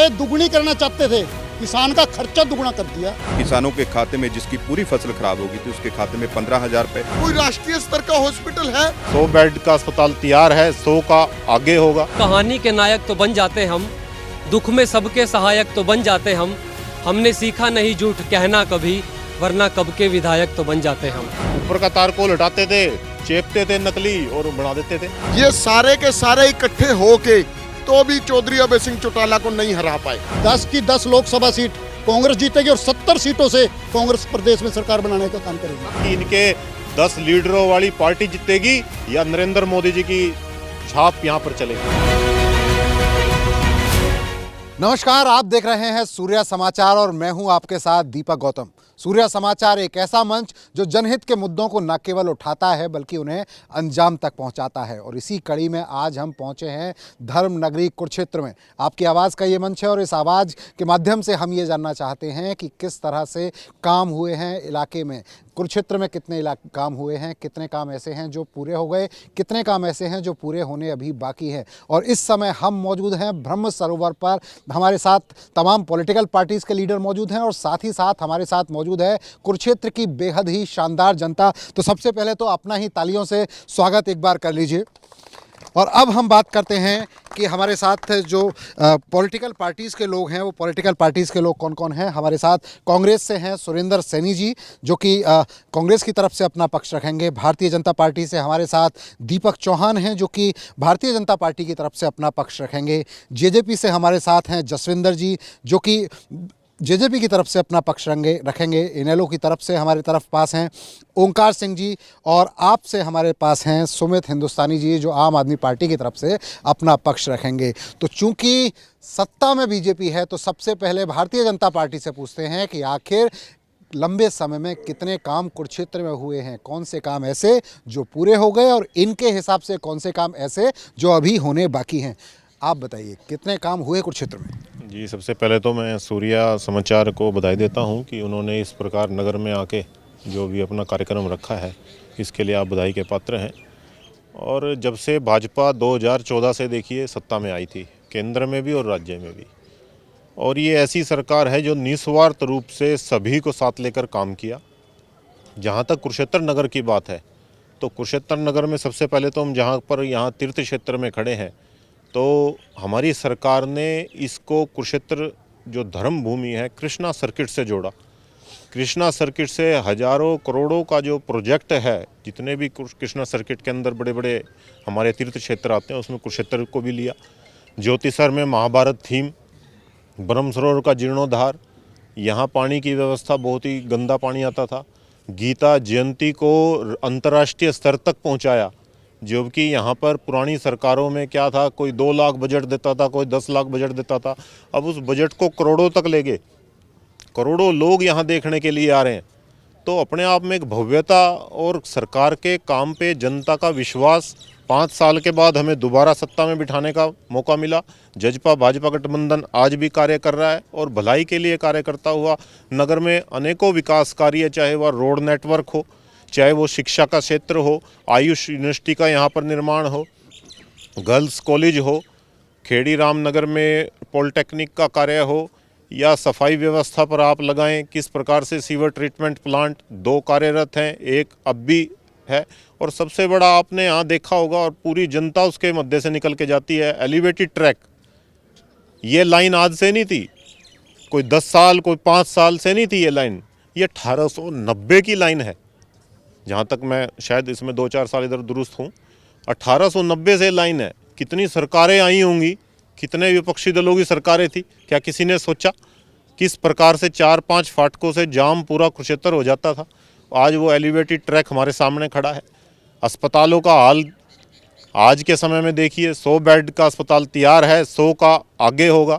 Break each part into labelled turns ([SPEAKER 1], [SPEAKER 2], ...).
[SPEAKER 1] आय दुगनी करना चाहते थे, किसान का खर्चा दुगना कर दिया।
[SPEAKER 2] किसानों के खाते में जिसकी पूरी फसल खराब होगी थी उसके खाते में 15,000 रुपए।
[SPEAKER 3] कोई राष्ट्रीय स्तर का हॉस्पिटल है?
[SPEAKER 4] 100 बेड का अस्पताल तैयार है, 100 का आगे होगा।
[SPEAKER 5] कहानी के नायक तो बन जाते हम, दुख में सबके सहायक तो बन जाते हम। हमने सीखा नहीं झूठ कहना कभी, वरना कब के विधायक तो बन जाते हम।
[SPEAKER 4] ऊपर का तार को हटाते थे, चेपते थे नकली और बना देते थे।
[SPEAKER 3] ये सारे के सारे इकट्ठे होके तो भी चौधरी अभय सिंह चौटाला को नहीं हरा पाए।
[SPEAKER 1] 10 की 10 लोकसभा सीट कांग्रेस जीतेगी और 70 सीटों से कांग्रेस प्रदेश में सरकार बनाने का काम करेगी।
[SPEAKER 4] कि इनके 10 लीडरों वाली पार्टी जीतेगी या नरेंद्र मोदी जी की छाप यहाँ पर चलेगी।
[SPEAKER 6] नमस्कार, आप देख रहे हैं सूर्या समाचार और मैं हूं आपके साथ दीपक गौतम। सूर्या समाचार एक ऐसा मंच जो जनहित के मुद्दों को न केवल उठाता है बल्कि उन्हें अंजाम तक पहुंचाता है। और इसी कड़ी में आज हम पहुंचे हैं धर्म नगरी कुरुक्षेत्र में। आपकी आवाज़ का ये मंच है और इस आवाज़ के माध्यम से हम ये जानना चाहते हैं कि किस तरह से काम हुए हैं इलाके में। कुरुक्षेत्र में कितने काम हुए हैं, कितने काम ऐसे हैं जो पूरे हो गए, कितने काम ऐसे हैं जो पूरे होने अभी बाकी हैं। और इस समय हम मौजूद हैं ब्रह्म सरोवर पर। हमारे साथ तमाम पॉलिटिकल पार्टीज़ के लीडर मौजूद हैं और साथ ही साथ हमारे साथ मौजूद है कुरुक्षेत्र की बेहद ही शानदार जनता। तो सबसे पहले तो अपना ही तालियों से स्वागत एक बार कर लीजिए। और अब हम बात करते हैं कि हमारे साथ जो पॉलिटिकल पार्टीज़ के लोग हैं वो पॉलिटिकल पार्टीज़ के लोग कौन कौन हैं। हमारे साथ कांग्रेस से हैं सुरेंद्र सैनी जी जो कि कांग्रेस की तरफ से अपना पक्ष रखेंगे। भारतीय जनता पार्टी से हमारे साथ दीपक चौहान हैं जो कि भारतीय जनता पार्टी की तरफ से अपना पक्ष रखेंगे। जेजेपी से हमारे साथ हैं जसविंदर जी जो कि जेजेपी की तरफ से अपना पक्ष रखेंगे। इनेलो की तरफ से हमारे तरफ पास हैं ओंकार सिंह जी और आप से हमारे पास हैं सुमित हिंदुस्तानी जी जो आम आदमी पार्टी की तरफ से अपना पक्ष रखेंगे। तो चूंकि सत्ता में बीजेपी है तो सबसे पहले भारतीय जनता पार्टी से पूछते हैं कि आखिर लंबे समय में कितने काम कुरुक्षेत्र में हुए हैं, कौन से काम ऐसे जो पूरे हो गए और इनके हिसाब से कौन से काम ऐसे जो अभी होने बाकी हैं। आप बताइए कितने काम हुए कुरुक्षेत्र में।
[SPEAKER 4] जी, सबसे पहले तो मैं सूर्या समाचार को बधाई देता हूं कि उन्होंने इस प्रकार नगर में आके जो भी अपना कार्यक्रम रखा है इसके लिए आप बधाई के पात्र हैं। और जब से भाजपा 2014 से देखिए सत्ता में आई थी, केंद्र में भी और राज्य में भी, और ये ऐसी सरकार है जो निस्वार्थ रूप से सभी को साथ लेकर काम किया। जहाँ तक कुरुक्षेत्र नगर की बात है तो कुरुक्षेत्र नगर में सबसे पहले तो हम जहाँ पर यहाँ तीर्थ क्षेत्र में खड़े हैं तो हमारी सरकार ने इसको कुरुक्षेत्र जो धर्म भूमि है कृष्णा सर्किट से जोड़ा। कृष्णा सर्किट से हजारों करोड़ों का जो प्रोजेक्ट है, जितने भी कृष्णा सर्किट के अंदर बड़े बड़े हमारे तीर्थ क्षेत्र आते हैं उसमें कुरुक्षेत्र को भी लिया। ज्योतिसर में महाभारत थीम, ब्रह्म सरोवर का जीर्णोद्धार, यहाँ पानी की व्यवस्था बहुत ही गंदा पानी आता था। गीता जयंती को अंतर्राष्ट्रीय स्तर तक पहुँचाया, जो कि यहाँ पर पुरानी सरकारों में क्या था, कोई 2 लाख बजट देता था, कोई 10 लाख बजट देता था। अब उस बजट को करोड़ों तक ले गए। करोड़ों लोग यहाँ देखने के लिए आ रहे हैं। तो अपने आप में एक भव्यता और सरकार के काम पे जनता का विश्वास। 5 साल के बाद हमें दोबारा सत्ता में बिठाने का मौका मिला। जजपा भाजपा गठबंधन आज भी कार्य कर रहा है और भलाई के लिए कार्य करता हुआ नगर में अनेकों विकास कार्य, चाहे वह रोड नेटवर्क हो, चाहे वो शिक्षा का क्षेत्र हो, आयुष यूनिवर्सिटी का यहाँ पर निर्माण हो, गर्ल्स कॉलेज हो, खेड़ी रामनगर में पॉलिटेक्निक का कार्य हो, या सफाई व्यवस्था पर आप लगाएं किस प्रकार से सीवर ट्रीटमेंट प्लांट 2 कार्यरत हैं, एक अब भी है। और सबसे बड़ा आपने यहाँ देखा होगा और पूरी जनता उसके मध्य से निकल के जाती है, एलिवेटेड ट्रैक। ये लाइन आज से नहीं थी, कोई 10 साल कोई 5 साल से नहीं थी ये लाइन, ये 1890 की लाइन है। जहाँ तक मैं शायद इसमें 2-4 साल इधर दुरुस्त हूँ, 1890 से लाइन है। कितनी सरकारें आई होंगी, कितने विपक्षी दलों की सरकारें थी, क्या किसी ने सोचा किस प्रकार से 4-5 फाटकों से जाम पूरा कुरुक्षेत्र हो जाता था। आज वो एलिवेटेड ट्रैक हमारे सामने खड़ा है। अस्पतालों का हाल आज के समय में देखिए, 100 बेड का अस्पताल तैयार है, 100 का आगे होगा।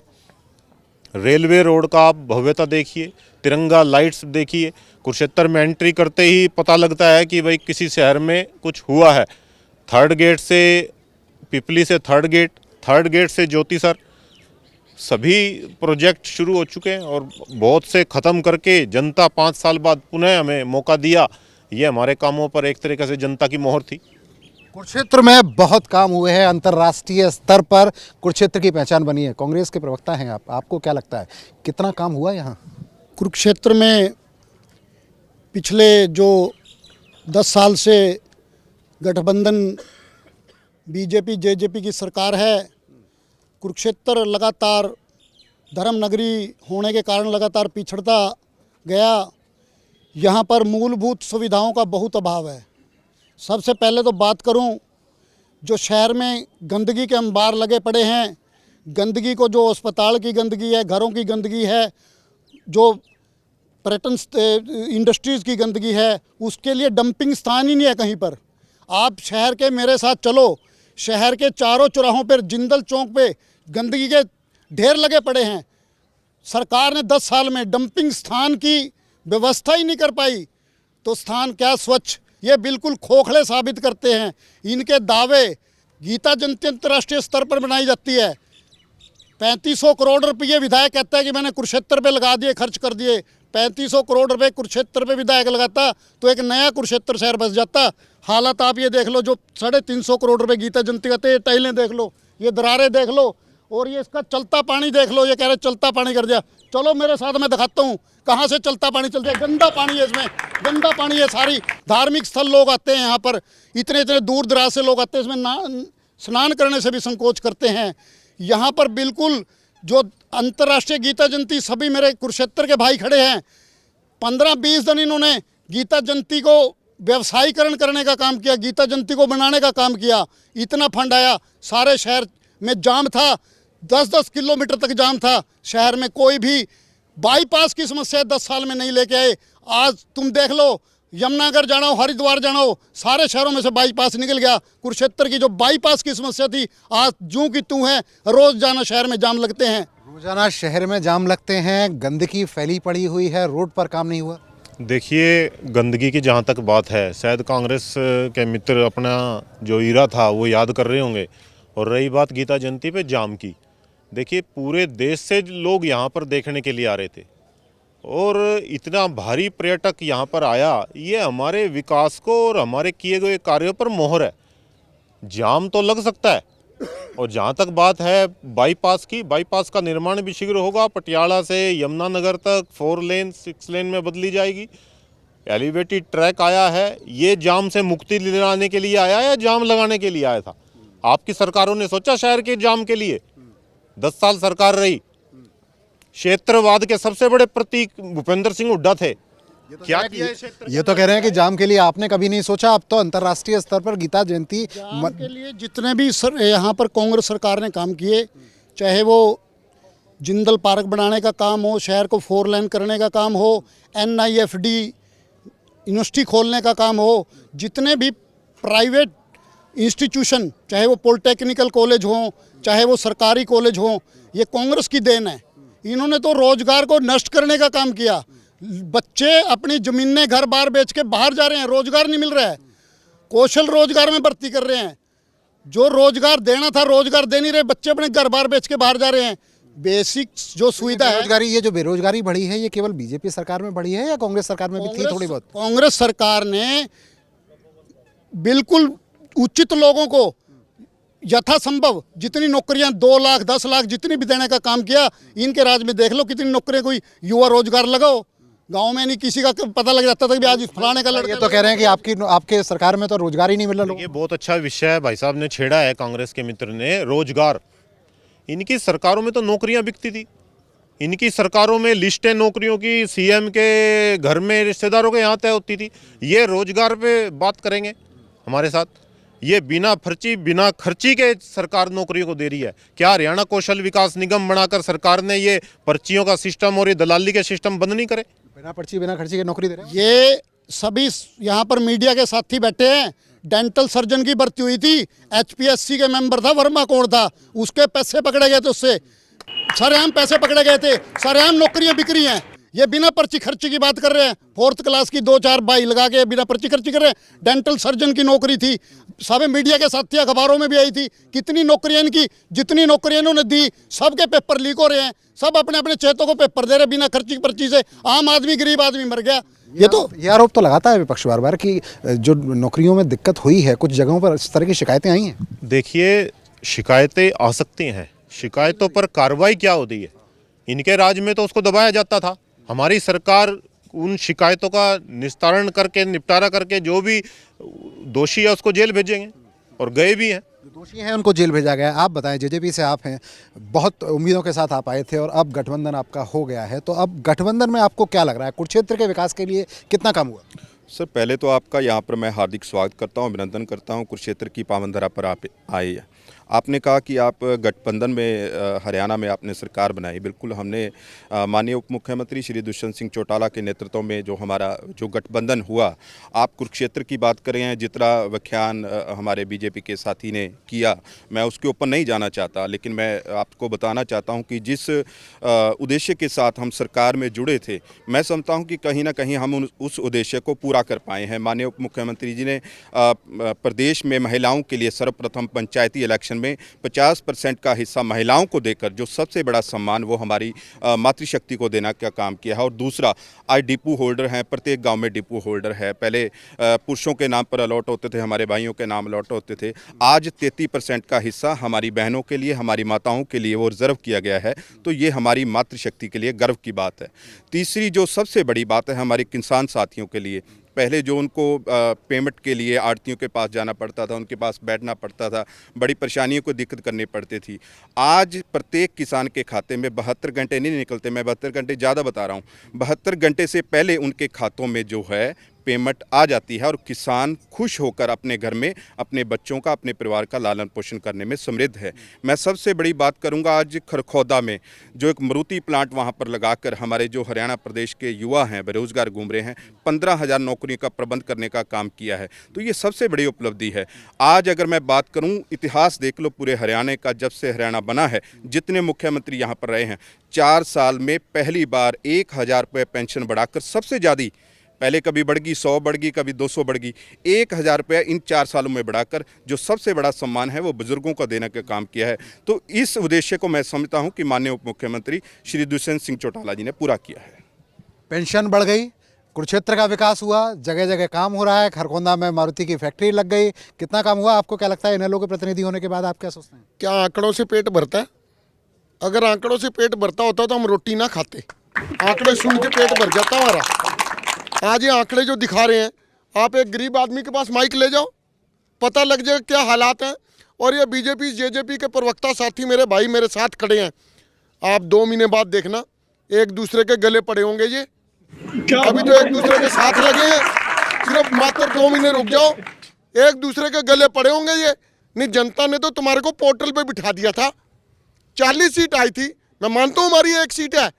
[SPEAKER 4] रेलवे रोड का आप भव्यता देखिए, तिरंगा लाइट्स देखिए। कुरुक्षेत्र में एंट्री करते ही पता लगता है कि भाई किसी शहर में कुछ हुआ है। 3rd गेट से पिपली से 3rd गेट से ज्योतिसर, सभी प्रोजेक्ट शुरू हो चुके हैं और बहुत से ख़त्म करके जनता 5 साल बाद पुनः हमें मौका दिया। ये हमारे कामों पर एक तरीके से जनता की मोहर थी।
[SPEAKER 6] कुरुक्षेत्र में बहुत काम हुए हैं, अंतर्राष्ट्रीय स्तर पर कुरुक्षेत्र की पहचान बनी है। कांग्रेस के प्रवक्ता हैं आप, आपको क्या लगता है कितना काम हुआ यहाँ?
[SPEAKER 1] कुरुक्षेत्र में पिछले जो 10 साल से गठबंधन बीजेपी जेजेपी की सरकार है, कुरुक्षेत्र लगातार धर्म नगरी होने के कारण लगातार पिछड़ता गया। यहाँ पर मूलभूत सुविधाओं का बहुत अभाव है। सबसे पहले तो बात करूं, जो शहर में गंदगी के अंबार लगे पड़े हैं, गंदगी को जो अस्पताल की गंदगी है, घरों की गंदगी है, जो पर्यटन इंडस्ट्रीज़ की गंदगी है, उसके लिए डंपिंग स्थान ही नहीं है कहीं पर। आप शहर के मेरे साथ चलो, शहर के चारों चौराहों पर जिंदल चौक पे गंदगी के ढेर लगे पड़े हैं। सरकार ने 10 साल में डंपिंग स्थान की व्यवस्था ही नहीं कर पाई, तो स्थान क्या स्वच्छ, ये बिल्कुल खोखले साबित करते हैं इनके दावे। गीता जयंती अंतर्राष्ट्रीय स्तर पर बनाई जाती है, 3500 करोड़ रुपये विधायक कहता है कि मैंने कुरुक्षेत्र पे लगा दिए, खर्च कर दिए। 3500 करोड़ रुपए कुरुक्षेत्र पे विधायक लगाता तो एक नया कुरुक्षेत्र शहर बस जाता। हालत आप ये देख लो, जो 350 करोड़ रुपए गीता जयंती कहते हैं, टाइलें देख लो, ये दरारें देख लो, और ये इसका चलता पानी देख लो। ये कह रहे चलता पानी कर दिया, चलो मेरे साथ मैं दिखाता हूँ कहाँ से चलता पानी चलता है। गंदा पानी है इसमें, गंदा पानी है। सारी धार्मिक स्थल लोग आते हैं यहाँ पर, इतने इतने दूर दराज से लोग आते हैं, इसमें स्नान करने से भी संकोच करते हैं। यहाँ पर बिल्कुल जो अंतर्राष्ट्रीय गीता जयंती, सभी मेरे कुरुक्षेत्र के भाई खड़े हैं, 15-20 दिन इन्होंने गीता जयंती को व्यवसायीकरण करने का काम किया, गीता जयंती को बनाने का काम किया। इतना फंड आया, सारे शहर में जाम था, 10-10 किलोमीटर तक जाम था। शहर में कोई भी बाईपास की समस्या 10 साल में नहीं लेके आए। आज तुम देख लो, यमुनानगर जाना हो, हरिद्वार जाना हो, सारे शहरों में से बाईपास निकल गया। कुरुक्षेत्र की जो बाईपास की समस्या थी, आज जूं की तूं है, रोज जाना शहर में जाम लगते हैं।
[SPEAKER 6] रोजाना शहर में जाम लगते हैं, गंदगी फैली पड़ी हुई है, रोड पर काम नहीं हुआ।
[SPEAKER 4] देखिए, गंदगी की जहाँ तक बात है, शायद कांग्रेस के मित्र अपना जो ईरा था वो याद कर रहे होंगे। और रही बात गीता जयंती पे जाम की, देखिए पूरे देश से लोग यहाँ पर देखने के लिए आ रहे थे और इतना भारी पर्यटक यहाँ पर आया, ये हमारे विकास को और हमारे किए गए कार्यों पर मोहर है। जाम तो लग सकता है। और जहाँ तक बात है बाईपास की, बाईपास का निर्माण भी शीघ्र होगा। पटियाला से यमुनानगर तक 4 लेन 6 लेन में बदली जाएगी। एलिवेटेड ट्रैक आया है। ये जाम से मुक्ति दिलाने के लिए आया या जाम लगाने के लिए आया था? आपकी सरकारों ने सोचा शहर के जाम के लिए? 10 साल सरकार रही। क्षेत्रवाद के सबसे बड़े प्रतीक भूपेंद्र सिंह हुड्डा थे। क्या किया है क्षेत्र?
[SPEAKER 6] ये तो कह रहे हैं कि जाम के लिए आपने कभी नहीं सोचा। अब तो अंतर्राष्ट्रीय स्तर पर गीता जयंती
[SPEAKER 1] के लिए जितने भी यहाँ पर कांग्रेस सरकार ने काम किए, चाहे वो जिंदल पार्क बनाने का काम हो, शहर को 4 लेन करने का काम हो, NIFD यूनिवर्सिटी खोलने का काम हो, जितने भी प्राइवेट इंस्टीट्यूशन, चाहे वो पॉलिटेक्निकल कॉलेज हो, चाहे वो सरकारी कॉलेज हो, ये कांग्रेस की देन है। इन्होंने तो रोजगार को नष्ट करने का काम किया। बच्चे अपनी जमीनें घर बार बेच के बाहर जा रहे हैं, रोजगार नहीं मिल रहा है। कौशल रोजगार में भर्ती कर रहे हैं, जो रोजगार देना था रोजगार दे नहीं रहे, बच्चे अपने घर बार बेच के बाहर जा रहे हैं। बेसिक जो सुविधा है,
[SPEAKER 6] बेरोजगारी, ये जो बेरोजगारी बढ़ी है, ये केवल बीजेपी सरकार में बढ़ी है या कांग्रेस सरकार में भी थी थोड़ी बहुत?
[SPEAKER 1] कांग्रेस सरकार ने बिल्कुल उचित लोगों को यथासंभव जितनी नौकरियां 2 लाख 10 लाख जितनी भी देने का काम किया। इनके राज में देख लो कितनी नौकरियां, कोई युवा रोजगार लगाओ। गांव में नहीं किसी का पता लग जाता था कि आज इस फलाने का लड़का।
[SPEAKER 6] ये तो कह रहे हैं कि आपके सरकार में तो रोजगार ही नहीं मिल रहा।
[SPEAKER 4] ये बहुत अच्छा विषय है भाई साहब ने छेड़ा है कांग्रेस के मित्र ने, रोजगार। इनकी सरकारों में तो नौकरियां बिकती थी। इनकी सरकारों में लिस्टें नौकरियों की CM के घर में रिश्तेदारों के यहाँ तय होती थी। ये रोजगार पे बात करेंगे हमारे साथ? ये बिना खर्ची के सरकार नौकरियों को दे रही है। क्या हरियाणा कौशल विकास निगम बनाकर सरकार ने ये पर्चियों का सिस्टम और ये दलाली के सिस्टम बंद नहीं करे?
[SPEAKER 6] बिना पर्ची बिना खर्ची के नौकरी दे रहे हैं।
[SPEAKER 1] ये सभी यहाँ पर मीडिया के साथी बैठे हैं। डेंटल सर्जन की भर्ती हुई थी, HPSC के मेंबर था, वर्मा कौन था, उसके पैसे पकड़े गए थे, उससे सरेआम पैसे पकड़े गए थे, सरेआम नौकरियां बिक रही हैं। ये बिना पर्ची खर्ची की बात कर रहे हैं। 4th क्लास की 2-4 बाई लगा के बिना पर्ची खर्ची कर रहे हैं। डेंटल सर्जन की नौकरी थी, सारे मीडिया के साथ थी, अखबारों में भी आई थी। कितनी नौकरियां इनकी, जितनी नौकरियां इन्होंने दी, सबके पेपर लीक हो रहे हैं। सब अपने अपने चेतों को पेपर दे रहे हैं बिना खर्ची पर्ची से। आम आदमी, गरीब आदमी मर गया।
[SPEAKER 6] ये आरोप तो लगाता है विपक्ष बार बार कि जो नौकरियों में दिक्कत हुई है, कुछ जगहों पर इस तरह की शिकायतें आई हैं।
[SPEAKER 4] देखिए, शिकायतें आ सकती हैं, शिकायतों पर कार्रवाई क्या होती है? इनके राज में तो उसको दबाया जाता था। हमारी सरकार उन शिकायतों का निस्तारण करके, निपटारा करके, जो भी दोषी है उसको जेल भेजेंगे, और गए भी हैं।
[SPEAKER 6] दोषी हैं उनको जेल भेजा गया। आप बताएं, जेजेपी से आप हैं, बहुत उम्मीदों के साथ आप आए थे और अब गठबंधन आपका हो गया है, तो अब गठबंधन में आपको क्या लग रहा है? कुरुक्षेत्र के विकास के लिए कितना काम हुआ?
[SPEAKER 2] सर, पहले तो आपका यहाँ पर मैं हार्दिक स्वागत करता हूँ, अभिनंदन करता हूँ। कुरुक्षेत्र की पावनधरा पर आप आए हैं। आपने कहा कि आप गठबंधन में हरियाणा में आपने सरकार बनाई। बिल्कुल, हमने माननीय उप मुख्यमंत्री श्री दुष्यंत सिंह चौटाला के नेतृत्व में जो हमारा जो गठबंधन हुआ, आप कुरुक्षेत्र की बात कर रहे हैं, जितना व्याख्यान हमारे बीजेपी के साथी ने किया, मैं उसके ऊपर नहीं जाना चाहता, लेकिन मैं आपको बताना चाहता हूं कि जिस उद्देश्य के साथ हम सरकार में जुड़े थे, मैं समझता हूं कि कहीं ना कहीं हम उस उद्देश्य को पूरा कर पाए हैं। माननीय उप मुख्यमंत्री जी ने प्रदेश में महिलाओं के लिए सर्वप्रथम पंचायती इलेक्शन में 50% का हिस्सा महिलाओं को देकर जो सबसे बड़ा सम्मान वो हमारी मातृशक्ति को देना का काम किया है। और दूसरा, आज डिपो होल्डर हैं, प्रत्येक गांव में डिपो होल्डर है। पहले पुरुषों के नाम पर अलॉट होते थे, हमारे भाइयों के नाम अलॉट होते थे। आज 33% का हिस्सा हमारी बहनों के लिए, हमारी माताओं के लिए वो रिजर्व किया गया है। तो ये हमारी मातृशक्ति के लिए गर्व की बात है। तीसरी जो सबसे बड़ी बात है हमारे किसान साथियों के लिए, पहले जो उनको पेमेंट के लिए आड़तियों के पास जाना पड़ता था, उनके पास बैठना पड़ता था, बड़ी परेशानियों को दिक्कत करनी पड़ती थी। आज प्रत्येक किसान के खाते में 72 घंटे नहीं निकलते, मैं 72 घंटे ज़्यादा बता रहा हूँ, 72 घंटे से पहले उनके खातों में जो है पेमेंट आ जाती है और किसान खुश होकर अपने घर में अपने बच्चों का, अपने परिवार का लालन पोषण करने में समृद्ध है। मैं सबसे बड़ी बात करूंगा, आज खरखौदा में जो एक मारुति प्लांट वहां पर लगाकर हमारे जो हरियाणा प्रदेश के युवा हैं, बेरोजगार घूम रहे हैं, 15,000 नौकरियों का प्रबंध करने का काम किया है। तो ये सबसे बड़ी उपलब्धि है। आज अगर मैं बात करूँ, इतिहास देख लो पूरे हरियाणा का, जब से हरियाणा बना है, जितने मुख्यमंत्री यहाँ पर रहे हैं, 4 साल में पहली बार 1,000 रुपये पेंशन बढ़ाकर, सबसे ज़्यादा, पहले कभी बढ़ गई 100 बढ़ गई, कभी 200 बढ़ गई, 1,000 रुपये इन 4 सालों में बढ़ाकर जो सबसे बड़ा सम्मान है वो बुजुर्गों को देने का काम किया है। तो इस उद्देश्य को मैं समझता हूं कि माननीय उप मुख्यमंत्री श्री दुष्यंत सिंह चौटाला जी ने पूरा किया है।
[SPEAKER 6] पेंशन बढ़ गई, कुरुक्षेत्र का विकास हुआ, जगह जगह काम हो रहा है, खरखोंदा में मारुति की फैक्ट्री लग गई। कितना काम हुआ? आपको क्या लगता है, इनेलो के प्रतिनिधि होने के बाद आप क्या सोचते हैं?
[SPEAKER 3] क्या आंकड़ों से पेट भरता है? अगर आंकड़ों से पेट भरता होता तो हम रोटी ना खाते। आंकड़े सुन के पेट भर जाता हमारा। आज ये आंकड़े जो दिखा रहे हैं, आप एक गरीब आदमी के पास माइक ले जाओ, पता लग जाएगा क्या हालात हैं। और ये बीजेपी जेजेपी के प्रवक्ता साथी मेरे भाई मेरे साथ खड़े हैं, आप 2 महीने बाद देखना एक दूसरे के गले पड़े होंगे। ये अभी तो एक दूसरे के साथ लगे हैं, सिर्फ मात्र 2 महीने रुक जाओ, एक दूसरे के गले पड़े होंगे। ये नहीं, जनता ने तो तुम्हारे को पोर्टल पे बिठा दिया था। 40 सीट आई थी, मैं मानता हूँ हमारी 1 सीट है,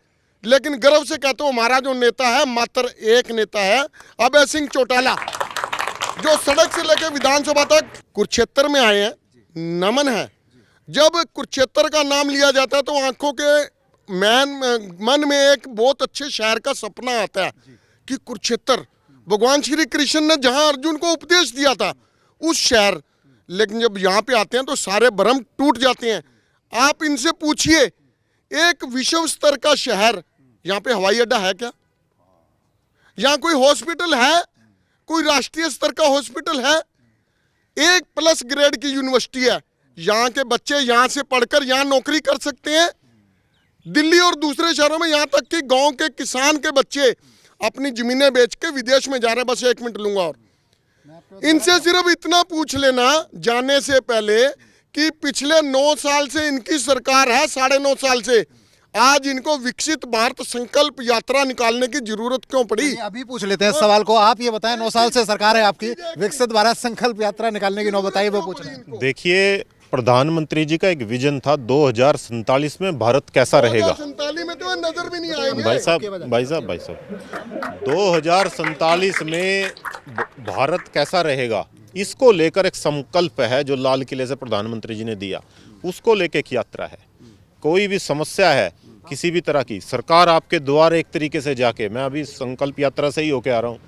[SPEAKER 3] लेकिन गर्व से कहता हूँ हमारा जो नेता है मात्र एक नेता है, अभय सिंह चौटाला, जो सड़क से लेकर विधानसभा तक कुरुक्षेत्र में आए हैं। नमन है। जब कुरुक्षेत्र का नाम लिया जाता है तो आंखों के मन में एक बहुत अच्छे शहर का सपना आता है कि कुरुक्षेत्र, भगवान श्री कृष्ण ने जहां अर्जुन को उपदेश दिया था उस शहर। लेकिन जब यहाँ पे आते हैं तो सारे भ्रम टूट जाते हैं। आप इनसे पूछिए, एक विश्व स्तर का शहर, यहाँ पे हवाई अड्डा है क्या? यहाँ कोई हॉस्पिटल है? कोई राष्ट्रीय स्तर का हॉस्पिटल है? 1+ ग्रेड की यूनिवर्सिटी है। यहाँ के बच्चे यहाँ से पढ़कर यहाँ नौकरी कर सकते हैं। दिल्ली और दूसरे शहरों में, यहाँ तक कि गांव के किसान के बच्चे अपनी जमीनें बेच के विदेश में जा रहे हैं। बस 1 मिनट लूंगा और इनसे सिर्फ इतना पूछ लेना जाने से पहले कि पिछले 9 साल से इनकी सरकार है, 9.5 साल से, आज इनको विकसित भारत संकल्प यात्रा निकालने की जरूरत क्यों पड़ी?
[SPEAKER 6] अभी पूछ लेते हैं सवाल को। आप ये बताएं, 9 साल से सरकार है आपकी, विकसित भारत संकल्प यात्रा निकालने की नौबत आई, वो पूछ रहे हैं।
[SPEAKER 4] देखिए, प्रधानमंत्री जी का एक विजन था 2047 में भारत कैसा रहेगा।
[SPEAKER 3] 2047 में तो नजर भी नहीं आएंगे।
[SPEAKER 4] भाई साहब 2047 में भारत कैसा रहेगा, इसको लेकर एक संकल्प है जो लाल किले से प्रधानमंत्री जी ने दिया, उसको लेकर एक यात्रा है। कोई भी समस्या है किसी भी तरह की सरकार आपके द्वार एक तरीके से जाके, मैं अभी संकल्प यात्रा से ही होके आ रहा हूँ,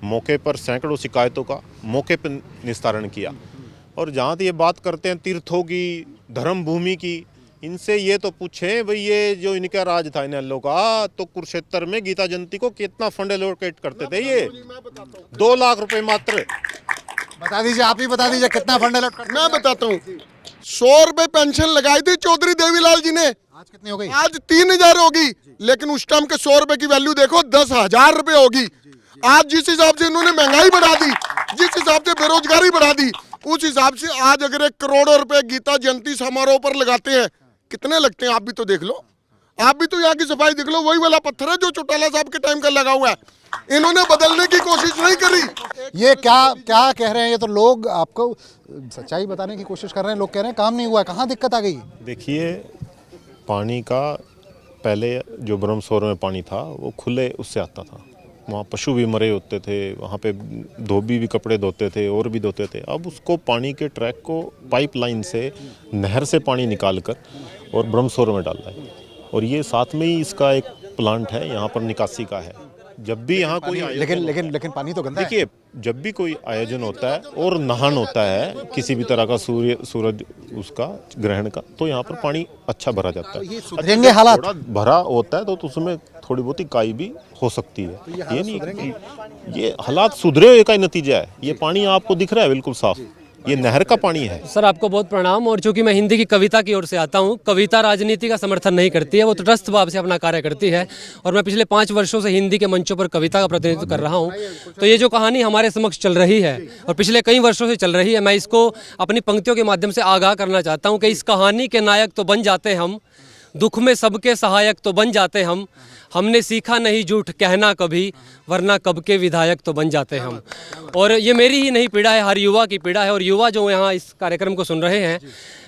[SPEAKER 4] मौके पर सैकड़ों शिकायतों का मौके पर निस्तारण किया। और जहाँ ये बात करते हैं तीर्थों की, धर्म भूमि की, इनसे ये तो पूछें भाई, ये जो इनका राज था इन लोगों का, तो कुरुक्षेत्र में गीता जयंती को कितना फंड एलोकेट करते थे? ये 2 लाख रुपए मात्र।
[SPEAKER 6] बता दीजिए, आप ही बता दीजिए कितना फंड अलॉट करते
[SPEAKER 3] मैं बताता हूँ, 100 रुपए पेंशन लगाई थी चौधरी देवीलाल जी ने,
[SPEAKER 6] आज कितनी हो गई?
[SPEAKER 3] आज 3000 होगी। लेकिन उस टाइम के 100 रुपए की वैल्यू देखो 10,000 रुपए होगी। आज जिस हिसाब से इन्होंने महंगाई बढ़ा दी, जिस हिसाब से बेरोजगारी बढ़ा दी, उस हिसाब से आज अगर 1 करोड़ रुपए गीता जयंती समारोह पर लगाते हैं, कितने लगते हैं आप भी तो देख लो। आप भी तो यहाँ की सफाई देख लो, वही वाला पत्थर है जो चौटाला साहब के टाइम का लगा हुआ है। इन्होंने बदलने की कोशिश नहीं करी।
[SPEAKER 6] ये क्या कह रहे हैं? ये तो लोग आपको सच्चाई बताने की कोशिश कर रहे हैं। लोग कह रहे हैं काम नहीं हुआ, कहाँ दिक्कत आ गई?
[SPEAKER 4] देखिए, पानी का पहले जो ब्रह्मसरोवर में पानी था वो खुले उससे आता था, वहाँ पशु भी मरे होते थे, वहाँ पे धोबी भी कपड़े धोते थे और भी धोते थे। अब उसको पानी के ट्रैक को पाइपलाइन से, नहर से पानी निकाल कर और ब्रह्मसरोवर में डाला है। और ये साथ में ही इसका एक प्लांट है, यहाँ पर निकासी का है। जब भी यहाँ कोई
[SPEAKER 6] लेकिन पानी तो गंदा है।
[SPEAKER 4] देखिए, जब भी कोई आयोजन होता है और नहान होता है किसी भी तरह का, सूरज उसका ग्रहण का, तो यहाँ पर पानी अच्छा भरा जाता है।
[SPEAKER 6] सुधरेंगे हालात?
[SPEAKER 4] थोड़ा भरा होता है तो उसमें थोड़ी बहुत ही काई भी हो सकती है। ये नहीं, ये हालात सुधरे का ही नतीजा है। ये पानी आपको दिख रहा है बिल्कुल साफ, ये नहर का पानी है।
[SPEAKER 5] सर आपको बहुत प्रणाम। और चूंकि मैं हिंदी की कविता की ओर से आता हूं, कविता राजनीति का समर्थन नहीं करती है, वो तटस्थ भाव से अपना कार्य करती है। और मैं पिछले 5 वर्षों से हिंदी के मंचों पर कविता का प्रतिनिधित्व कर रहा हूं। तो ये जो कहानी हमारे समक्ष चल रही है और पिछले कई वर्षों से चल रही है, मैं इसको अपनी पंक्तियों के माध्यम से आगाह करना चाहता हूँ कि इस कहानी के नायक तो बन जाते हम, दुख में सबके सहायक तो बन जाते हम। हमने सीखा नहीं झूठ कहना कभी, वरना कब के विधायक तो बन जाते हम। और ये मेरी ही नहीं पीड़ा है, हर युवा की पीड़ा है। और युवा जो यहाँ इस कार्यक्रम को सुन रहे हैं,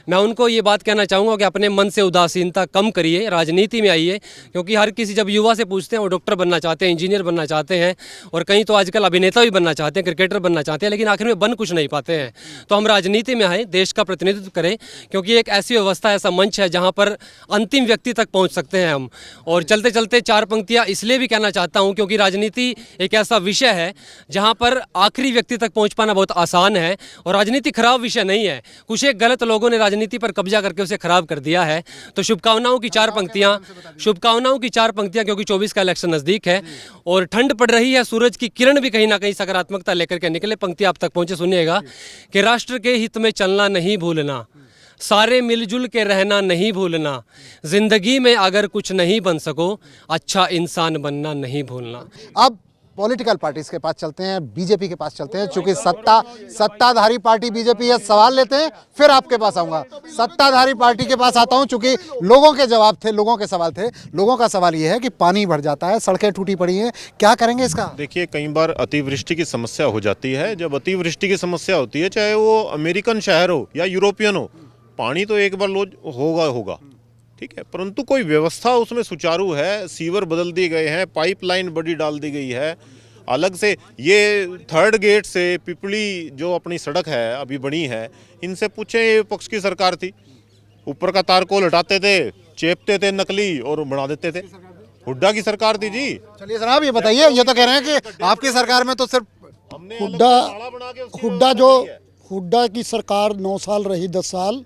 [SPEAKER 5] मैं उनको ये बात कहना चाहूँगा कि अपने मन से उदासीनता कम करिए, राजनीति में आइए। क्योंकि हर किसी जब युवा से पूछते हैं, वो डॉक्टर बनना चाहते हैं, इंजीनियर बनना चाहते हैं, और कहीं तो आजकल अभिनेता भी बनना चाहते हैं, क्रिकेटर बनना चाहते हैं, लेकिन आखिर में बन कुछ नहीं पाते हैं। तो हम राजनीति में आए, देश का प्रतिनिधित्व करें, क्योंकि एक ऐसी व्यवस्था, ऐसा मंच है जहाँ पर अंतिम व्यक्ति तक पहुँच सकते हैं हम। और चलते चलते 4 पंक्तियाँ इसलिए भी कहना चाहता हूँ क्योंकि राजनीति एक ऐसा विषय है जहाँ पर आखिरी व्यक्ति तक पहुँच पाना बहुत आसान है। और राजनीति खराब विषय नहीं है, कुछ एक गलत लोगों ने राजनीति पर कब्जा करके उसे खराब कर दिया है। तो शुभकामनाओं की 4 पंक्तियाँ, क्योंकि 24 का इलेक्शन नज़दीक है और ठंड पड़ रही है, सूरज की किरण भी कहीं ना कहीं सकारात्मकता लेकर के निकले। पंक्ति आप तक पहुँचे, सुनिएगा कि राष्ट्र के हित में चलना नहीं भूलना, सारे मिलजुल के रहना नहीं भूलना, जिंदगी में अगर कुछ नहीं बन सको, अच्छा इंसान बनना नहीं भूलना।
[SPEAKER 6] अब पॉलिटिकल पार्टीज के पास चलते हैं, बीजेपी के पास चलते हैं। चूंकि सत्ताधारी पार्टी बीजेपी है, सवाल लेते हैं, फिर आपके पास आऊंगा। सत्ताधारी पार्टी के पास आता हूं, चूंकि लोगों के जवाब थे, लोगों के सवाल थे। लोगों का सवाल यह है कि पानी भर जाता है, सड़कें टूटी पड़ी हैं, क्या करेंगे इसका?
[SPEAKER 4] देखिए, कई बार अतिवृष्टि की समस्या हो जाती है। जब अतिवृष्टि की समस्या होती है, चाहे वो अमेरिकन शहर हो या यूरोपियन हो, पानी तो एक बार होगा, ठीक है, परंतु कोई व्यवस्था उसमें सुचारू है, सीवर बदल दिए गए हैं, पाइपलाइन बड़ी डाल दी गई है अलग से। ये 3rd गेट से पिपली जो अपनी सड़क है अभी बनी है, इनसे पूछें, ये पक्ष की सरकार थी, ऊपर का तार को हटाते थे, चेपते थे नकली और बना देते थे। हुड्डा की सरकार थी जी।
[SPEAKER 6] चलिए जनाब, ये बताइए, ये तो कह रहे हैं कि आपकी सरकार में तो सिर्फ
[SPEAKER 1] हुड्डा की सरकार 9 साल रही, 10 साल।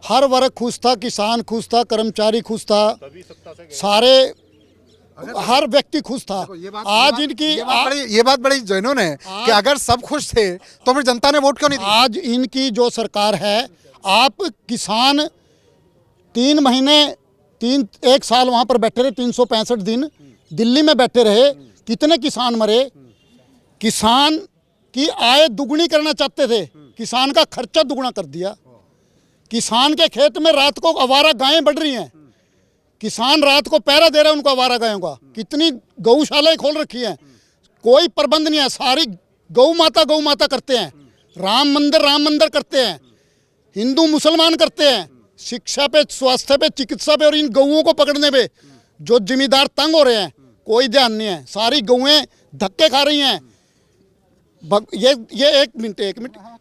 [SPEAKER 1] हर वर्ग खुश था, किसान खुश था, कर्मचारी खुश था, सारे हर व्यक्ति खुश था। आज
[SPEAKER 6] ये बात बड़ी जैनों ने कि अगर सब खुश थे तो फिर जनता ने वोट क्यों नहीं दी?
[SPEAKER 1] आज इनकी जो सरकार है, आप किसान 3 महीने 1 साल वहाँ पर बैठे रहे, 365 दिन दिल्ली में बैठे रहे, कितने किसान मरे। किसान की आय दुगनी करना चाहते थे, किसान का खर्चा दुगना कर दिया। किसान के खेत में रात को आवारा गायें बढ़ रही हैं, किसान रात को पहरा दे रहा है उनको आवारा गायों का। कितनी गौशालाएं खोल रखी हैं, कोई प्रबंध नहीं है, सारी गौ माता करते हैं। राम मंदिर करते हैं, हिंदू मुसलमान करते हैं। शिक्षा पे, स्वास्थ्य पे, चिकित्सा पे और इन गौओं को पकड़ने पे जो जिम्मेदार तंग हो रहे हैं, कोई ध्यान नहीं है। सारी गौएं धक्के खा रही हैं। ये एक मिनट,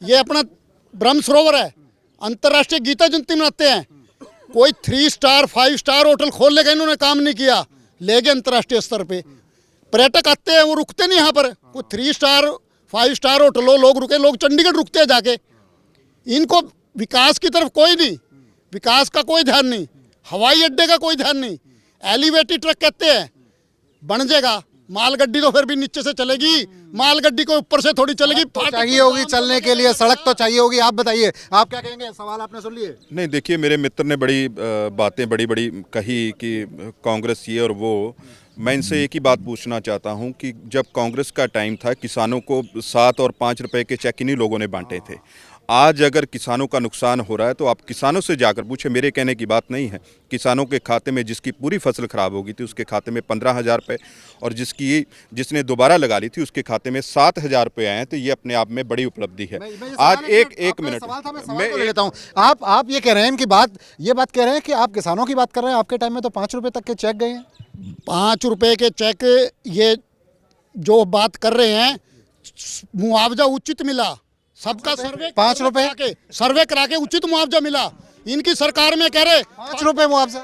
[SPEAKER 1] ये अपना ब्रह्म सरोवर है, अंतर्राष्ट्रीय गीता जयंती मनाते हैं, कोई 3 स्टार 5 स्टार होटल खोल लेगा, इन्होंने काम नहीं किया। ले गए अंतर्राष्ट्रीय स्तर पे, पर्यटक आते हैं वो रुकते नहीं यहाँ पर। कोई 3 स्टार 5 स्टार होटल हो, लोग रुके, लोग चंडीगढ़ रुकते हैं जाके। इनको विकास की तरफ कोई नहीं, विकास का कोई ध्यान नहीं, हवाई अड्डे का कोई ध्यान नहीं। एलिवेटेड ट्रक कहते हैं बन जाएगा, मालगड्डी तो फिर भी नीचे से चलेगी, मालगड्डी को ऊपर से थोड़ी चलेगी।
[SPEAKER 6] तो चाहिए होगी चलने के लिए, सड़क तो चाहिए होगी। आप बताइए, आप क्या कहेंगे? सवाल आपने सुन लिए।
[SPEAKER 2] नहीं, देखिए, मेरे मित्र ने बड़ी बातें बड़ी बड़ी कही कि कांग्रेस ये और वो। मैं इनसे एक ही बात पूछना चाहता हूं कि जब कांग्रेस का टाइम था, किसानों को 7 और 5 रुपए के चेक इन्हीं लोगों ने बांटे थे। आज अगर किसानों का नुकसान हो रहा है तो आप किसानों से जाकर पूछे, मेरे कहने की बात नहीं है। किसानों के खाते में जिसकी पूरी फसल खराब हो गई थी उसके खाते में 15,000 रुपये, और जिसने दोबारा लगा ली थी उसके खाते में 7,000 रुपये आए। तो ये अपने आप में बड़ी उपलब्धि है। आज एक मिनट
[SPEAKER 6] मैं लेता हूँ। आप ये कह रहे हैं कि ये बात कह रहे हैं कि आप किसानों की बात कर रहे हैं। आपके टाइम में तो 5 रुपए तक के चेक गए हैं।
[SPEAKER 1] 5 रुपए के चेक, ये जो बात कर रहे हैं, मुआवजा उचित मिला सबका। सर्वे
[SPEAKER 6] 5 रुपए
[SPEAKER 1] सर्वे करा के उचित मुआवजा मिला। इनकी सरकार में कह रहे
[SPEAKER 6] 5 रुपए मुआवजा,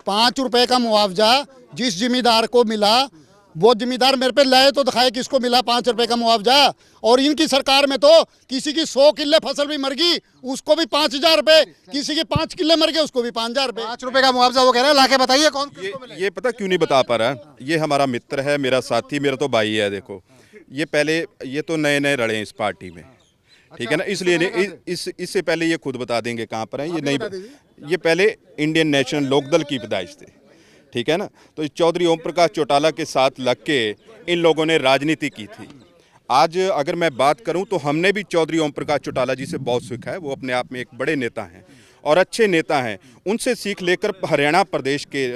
[SPEAKER 1] 5 रुपए का मुआवजा जिस जिम्मेदार को मिला, वो जिम्मेदार मेरे पे लाए तो दिखाए किसको मिला 5 रुपए का मुआवजा। और इनकी सरकार में तो किसी की 100 किले फसल भी मर गई उसको भी 5,000 रुपए, किसी के 5 किले मर गए उसको भी 5,000 रुपए।
[SPEAKER 6] 5 रुपए का मुआवजा वो कह रहे हैं। लाके बताइए कौन किसको मिला?
[SPEAKER 2] ये पता क्यों नहीं बता पा रहा? ये हमारा मित्र है, मेरा साथी, मेरा तो भाई है। देखो, ये तो नए नए रड़े हैं इस पार्टी में, ठीक है ना, इसलिए नहीं, इससे पहले ये खुद बता देंगे कहाँ पर हैं। ये नहीं, ये पहले इंडियन नेशनल लोकदल की पैदाइश थे, ठीक है ना। तो चौधरी ओम प्रकाश चौटाला के साथ लग के इन लोगों ने राजनीति की थी। आज अगर मैं बात करूं तो हमने भी चौधरी ओम प्रकाश चौटाला जी से बहुत सीखा है। वो अपने आप में एक बड़े नेता हैं और अच्छे नेता हैं। उनसे सीख लेकर हरियाणा प्रदेश के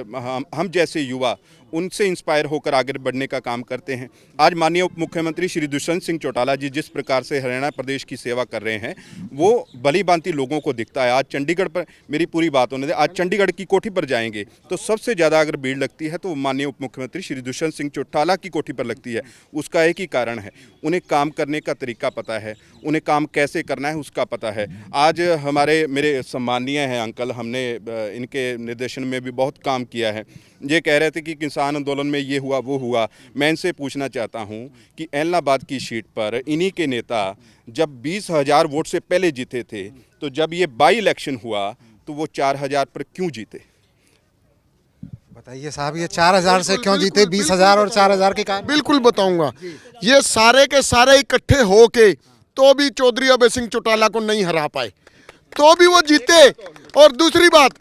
[SPEAKER 2] हम जैसे युवा उनसे इंस्पायर होकर आगे बढ़ने का काम करते हैं। आज माननीय उप मुख्यमंत्री श्री दुष्यंत सिंह चौटाला जी जिस प्रकार से हरियाणा प्रदेश की सेवा कर रहे हैं वो भली भांति लोगों को दिखता है। आज चंडीगढ़ पर, मेरी पूरी बात होने दे, आज चंडीगढ़ की कोठी पर जाएंगे तो सबसे ज़्यादा अगर भीड़ लगती है तो माननीय उप मुख्यमंत्री श्री दुष्यंत सिंह चौटाला की कोठी पर लगती है। उसका एक ही कारण है, उन्हें काम करने का तरीका पता है, उन्हें काम कैसे करना है उसका पता है। आज मेरे सम्मानीय हैं अंकल, हमने इनके निर्देशन में भी बहुत काम किया है। ये कह रहे थे कि किसान आंदोलन में ये हुआ वो हुआ। मैं इनसे पूछना चाहता हूं कि एलनाबाद की सीट पर इन्हीं के नेता जब 20,000 वोट से पहले जीते थे तो जब ये बाई इलेक्शन हुआ तो वो 4,000 पर क्यों जीते?
[SPEAKER 6] बताइए साहब, ये 4,000 से क्यों जीते? 20,000 और 4,000 के कारण
[SPEAKER 3] बिल्कुल बताऊंगा। ये सारे के सारे इकट्ठे होके तो भी चौधरी अभय सिंह चौटाला को नहीं हरा पाए, तो भी वो जीते। और दूसरी बात,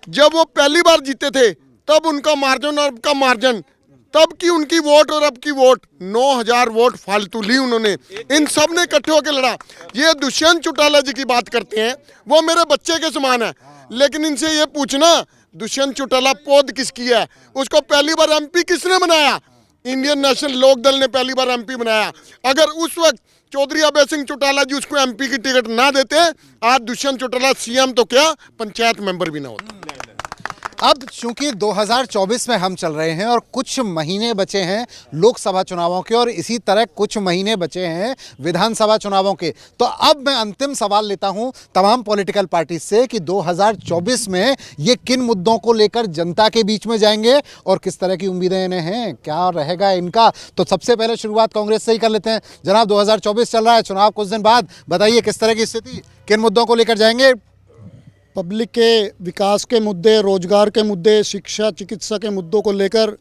[SPEAKER 3] जब वो पहली बार जीते थे तब उनका मार्जिन और अब का मार्जिन, तब की उनकी वोट और अब की वोट, 9,000 वोट फालतू ली उन्होंने। इन सब ने इकट्ठे होकर लड़ा। ये दुष्यंत चौटाला जी की बात करते हैं, वो मेरे बच्चे के समान है। लेकिन इनसे ये पूछना, दुष्यंत चौटाला पौध किसकी है? उसको पहली बार एमपी किसने बनाया? इंडियन नेशनल लोकदल ने पहली बार एमपी बनाया। अगर उस वक्त चौधरी अभय सिंह चौटाला जी उसको एमपी की टिकट ना देते, आज दुष्यंत चौटाला सीएम तो क्या पंचायत मेंबर भी ना होता।
[SPEAKER 6] अब चूंकि 2024 में हम चल रहे हैं और कुछ महीने बचे हैं लोकसभा चुनावों के और इसी तरह कुछ महीने बचे हैं विधानसभा चुनावों के, तो अब मैं अंतिम सवाल लेता हूं तमाम पॉलिटिकल पार्टी से कि 2024 में ये किन मुद्दों को लेकर जनता के बीच में जाएंगे और किस तरह की उम्मीदें इन्हें हैं, क्या रहेगा इनका। तो सबसे पहले शुरुआत कांग्रेस से ही कर लेते हैं। जनाब, 2024 चल रहा है, चुनाव कुछ दिन बाद, बताइए किस तरह की स्थिति, किन मुद्दों को लेकर जाएंगे?
[SPEAKER 1] पब्लिक के विकास के मुद्दे, रोजगार के मुद्दे, शिक्षा चिकित्सा के मुद्दों को लेकर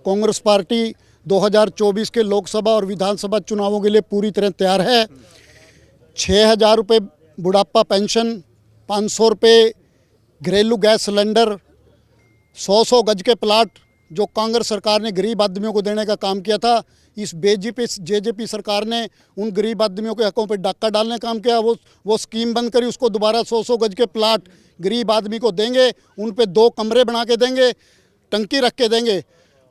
[SPEAKER 1] कांग्रेस पार्टी 2024 के लोकसभा और विधानसभा चुनावों के लिए पूरी तरह तैयार है। 6,000 रुपये बुढ़ापा पेंशन, 500 रुपये घरेलू गैस सिलेंडर, 100 गज के प्लाट जो कांग्रेस सरकार ने गरीब आदमियों को देने का काम किया था, इस जेजेपी सरकार ने उन गरीब आदमियों के हकों पर डाका डालने का काम किया। वो स्कीम बंद करी, उसको दोबारा 100 गज के प्लाट गरीब आदमी को देंगे, उन पे 2 कमरे बना के देंगे, टंकी रख के देंगे।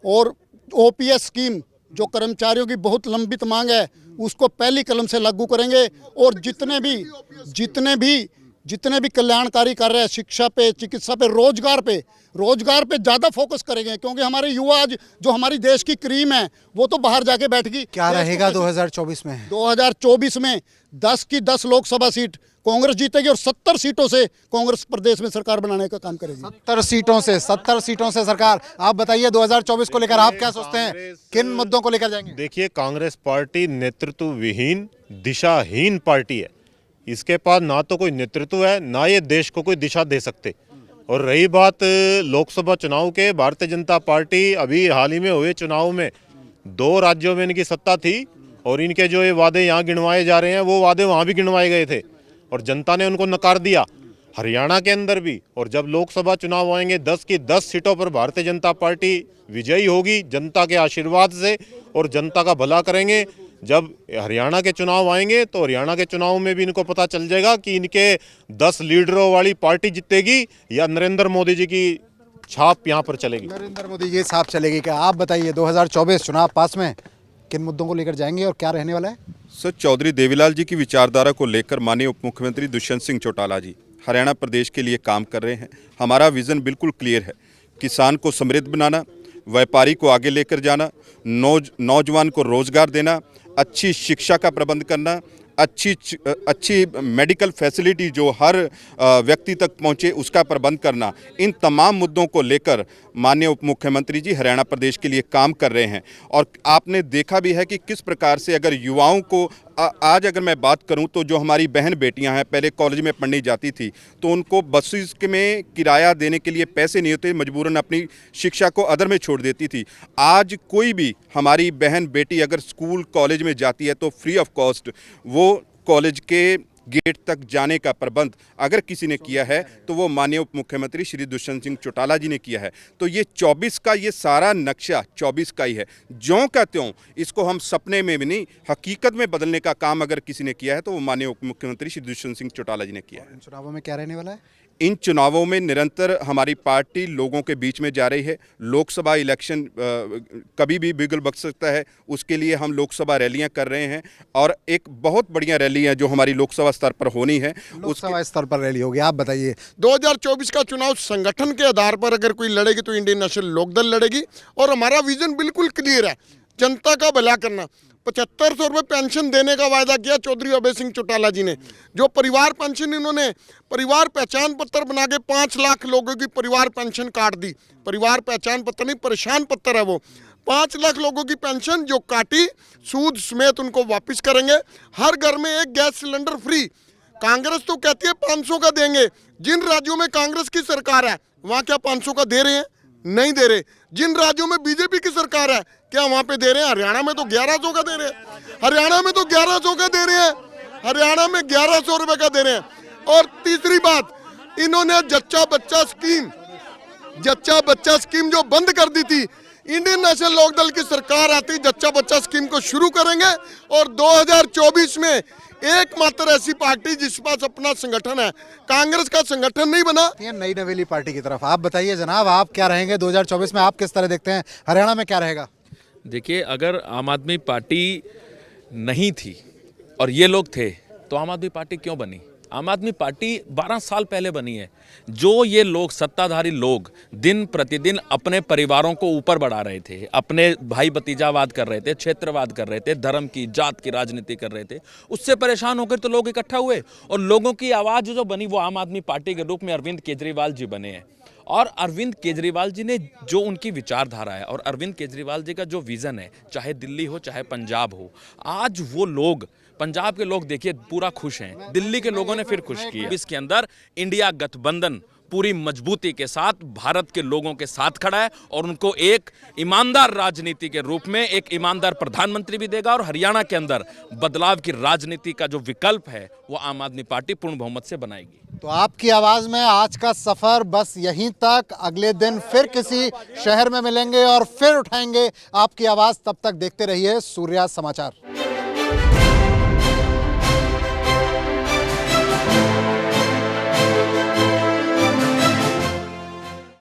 [SPEAKER 1] और ओपीएस स्कीम जो कर्मचारियों की बहुत लंबित मांग है उसको पहली कलम से लागू करेंगे। और जितने भी कल्याणकारी कार्य है, शिक्षा पे, चिकित्सा पे, रोजगार पे ज़्यादा फोकस करेंगे, क्योंकि हमारे युवा आज जो हमारी देश की क्रीम है वो तो बाहर जाके बैठ गई।
[SPEAKER 6] क्या रहेगा 2024 में?
[SPEAKER 1] 2024 में 10 की 10 लोकसभा सीट कांग्रेस जीतेगी और 70 सीटों से कांग्रेस प्रदेश में सरकार बनाने का काम करेगी।
[SPEAKER 6] 70 सीटों से सरकार। आप बताइए 2024 को लेकर आप क्या सोचते हैं, किन मुद्दों को लेकर जाएंगे?
[SPEAKER 4] देखिए, कांग्रेस पार्टी नेतृत्व विहीन, दिशाहीन पार्टी है। इसके पास ना तो कोई नेतृत्व है, ना ये देश को कोई दिशा दे सकते। और रही बात लोकसभा चुनाव के, भारतीय जनता पार्टी अभी हाल ही में हुए चुनाव में 2 राज्यों में इनकी सत्ता थी और इनके जो ये वादे यहाँ गिनवाए जा रहे हैं वो वादे वहाँ भी गिनवाए गए थे और जनता ने उनको नकार दिया, हरियाणा के अंदर भी। और जब लोकसभा चुनाव आएंगे 10 की 10 सीटों पर भारतीय जनता पार्टी विजयी होगी जनता के आशीर्वाद से और जनता का भला करेंगे। जब हरियाणा के चुनाव आएंगे तो हरियाणा के चुनाव में भी इनको पता चल जाएगा कि इनके 10 लीडरों वाली पार्टी जीतेगी या नरेंद्र मोदी जी की छाप यहाँ पर चलेगी।
[SPEAKER 6] नरेंद्र मोदी जी छाप चलेगी क्या? आप बताइए 2024 चुनाव पास में किन मुद्दों को लेकर जाएंगे और क्या रहने वाला है?
[SPEAKER 2] सर, चौधरी देवीलाल जी की विचारधारा को लेकर माननीय उप मुख्यमंत्री दुष्यंत सिंह चौटाला जी हरियाणा प्रदेश के लिए काम कर रहे हैं। हमारा विज़न बिल्कुल क्लियर है, किसान को समृद्ध बनाना, व्यापारी को आगे लेकर जाना, नौजवान को रोजगार देना, अच्छी शिक्षा का प्रबंध करना, अच्छी मेडिकल फैसिलिटी जो हर व्यक्ति तक पहुंचे उसका प्रबंध करना। इन तमाम मुद्दों को लेकर माननीय उप मुख्यमंत्री जी हरियाणा प्रदेश के लिए काम कर रहे हैं। और आपने देखा भी है कि किस प्रकार से अगर युवाओं को आज अगर मैं बात करूं तो जो हमारी बहन बेटियां हैं, पहले कॉलेज में पढ़ने जाती थी तो उनको बसेस में किराया देने के लिए पैसे नहीं होते, मजबूरन अपनी शिक्षा को अदर में छोड़ देती थी। आज कोई भी हमारी बहन बेटी अगर स्कूल कॉलेज में जाती है तो फ्री ऑफ कॉस्ट वो कॉलेज के गेट तक जाने का प्रबंध अगर किसी ने किया है तो वो माननीय उप मुख्यमंत्री श्री दुष्यंत सिंह चौटाला जी ने किया है। तो ये 24 का ये सारा नक्शा 24 का ही है, ज्यों का त्यों। इसको हम सपने में भी नहीं, हकीकत में बदलने का काम अगर किसी ने किया है तो वो माननीय उप मुख्यमंत्री श्री दुष्यंत सिंह चौटाला जी ने किया है।
[SPEAKER 6] इन चुनावों में क्या रहने वाला है?
[SPEAKER 2] इन चुनावों में निरंतर हमारी पार्टी लोगों के बीच में जा रही है। लोकसभा इलेक्शन कभी भी बिगड़ बक सकता है, उसके लिए हम लोकसभा रैलियां कर रहे हैं और एक बहुत बढ़िया रैली है जो हमारी लोकसभा स्तर पर होनी है।
[SPEAKER 6] लोकसभा स्तर पर रैली होगी। आप बताइए
[SPEAKER 3] 2024 का चुनाव संगठन के आधार पर अगर कोई लड़ेगी तो इंडियन नेशनल लोकदल लड़ेगी और हमारा विजन बिल्कुल क्लियर है, जनता का भला करना। 7500 रुपये पेंशन देने का वायदा किया चौधरी अभय सिंह चौटाला जी ने। जो परिवार पेंशन इन्होंने परिवार पहचान पत्र बना के 5 लाख लोगों की परिवार पेंशन काट दी। परिवार पहचान पत्र नहीं, परेशान पत्र है वो। 5 लाख लोगों की पेंशन जो काटी, सूद समेत उनको वापस करेंगे। हर घर में एक गैस सिलेंडर फ्री। कांग्रेस तो कहती है 500 का देंगे। जिन राज्यों में कांग्रेस की सरकार है वहाँ क्या 500 का दे रहे हैं? नहीं दे रहे। जिन राज्यों में बीजेपी की सरकार है क्या वहां पे दे रहे हैं? हरियाणा में तो 1100 का दे रहे हैं। हरियाणा में तो 1100 का दे रहे हैं। हरियाणा में 1100 रुपए का दे रहे हैं। और तीसरी बात, इन्होंने जच्चा बच्चा स्कीम जो बंद कर दी थी, इंडियन नेशनल लोकदल की सरकार आती जच्चा बच्चा स्कीम को शुरू करेंगे। और 2024 में एकमात्र ऐसी पार्टी जिस पास अपना संगठन है, कांग्रेस का संगठन नहीं बना।
[SPEAKER 6] ये नई नवेली पार्टी की तरफ आप बताइए जनाब, आप क्या रहेंगे 2024 में? आप किस तरह देखते हैं हरियाणा में क्या रहेगा?
[SPEAKER 7] देखिए, अगर आम आदमी पार्टी नहीं थी और ये लोग थे तो आम आदमी पार्टी क्यों बनी? आम आदमी पार्टी 12 साल पहले बनी है। जो ये लोग सत्ताधारी लोग दिन प्रतिदिन अपने परिवारों को ऊपर बढ़ा रहे थे, अपने भाई भतीजावाद कर रहे थे, क्षेत्रवाद कर रहे थे, धर्म की जात की राजनीति कर रहे थे, उससे परेशान होकर तो लोग इकट्ठा हुए और लोगों की आवाज़ जो बनी वो आम आदमी पार्टी के रूप में अरविंद केजरीवाल जी बने हैं। और अरविंद केजरीवाल जी ने जो उनकी विचारधारा है और अरविंद केजरीवाल जी का जो विज़न है, चाहे दिल्ली हो चाहे पंजाब हो, आज वो लोग, पंजाब के लोग देखिए पूरा खुश हैं, दिल्ली के लोगों ने फिर खुश किया। इसके अंदर इंडिया गठबंधन पूरी मजबूती के साथ भारत के लोगों के साथ खड़ा है और उनको एक ईमानदार राजनीति के रूप में एक ईमानदार प्रधानमंत्री भी देगा। और हरियाणा के अंदर बदलाव की राजनीति का जो विकल्प है वो आम आदमी पार्टी पूर्ण बहुमत से बनाएगी।
[SPEAKER 6] तो आपकी आवाज में आज का सफर बस यहीं तक। अगले दिन फिर किसी शहर में मिलेंगे और फिर उठाएंगे आपकी आवाज। तब तक देखते रहिए सूर्या समाचार।